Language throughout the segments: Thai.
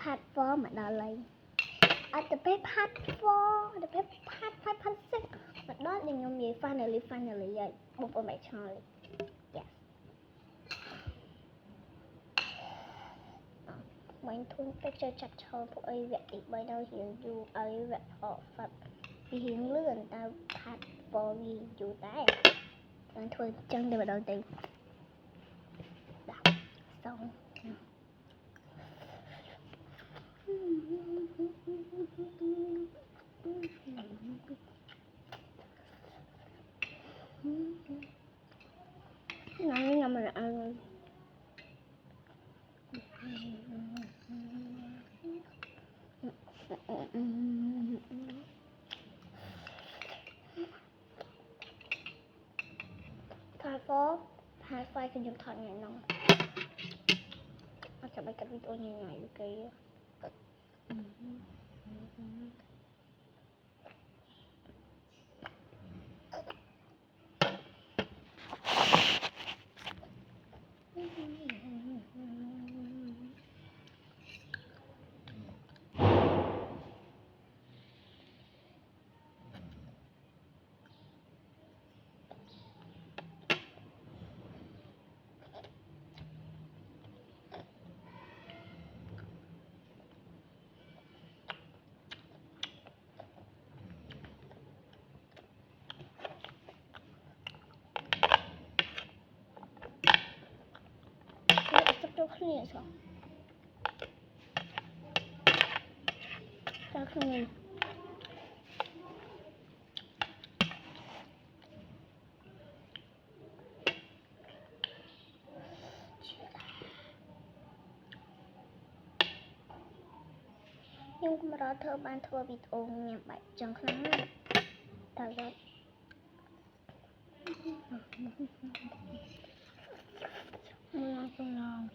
พัดฟอมาดอเลยอาจจะไปพัดฟอจะไปพัดซิกมาดอยังยมยีฟันเลยใหญ่บุปผาชอเลย yes มันทุนไปเจอจัดชอพวกไอเวทอีกใบดาวเหียงอยู่ไอเวทออกฝัดเหียงเลื่อนตาพัดฟอวีอยู่ได้มันทุนจังเดี๋ยวเราตีดับสองงั้นมันถ่ายฟอหายไฟกันยังถอดไงน้องอาจจะไปกับวิดีโอยังไงอยู่กันตัวขึ้นเนี่ยสองตัวขึ้นเนี่ยnhưng mà đó thơ ban thơ bị ôm nhẹ bạch chẳng kháng này thật ra ngon không ngon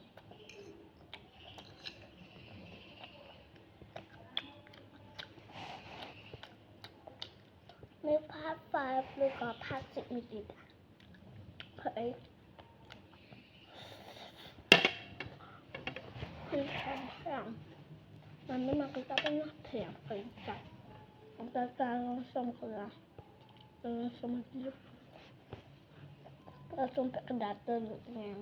nếu phát phai lưu có phát dịch mình gì cả phải khi không rằng mà nếu mà người ta có nhắc thì phải chặt người ta ra xong rồi là xong rồi giúp ra xong cái đá tơ được nha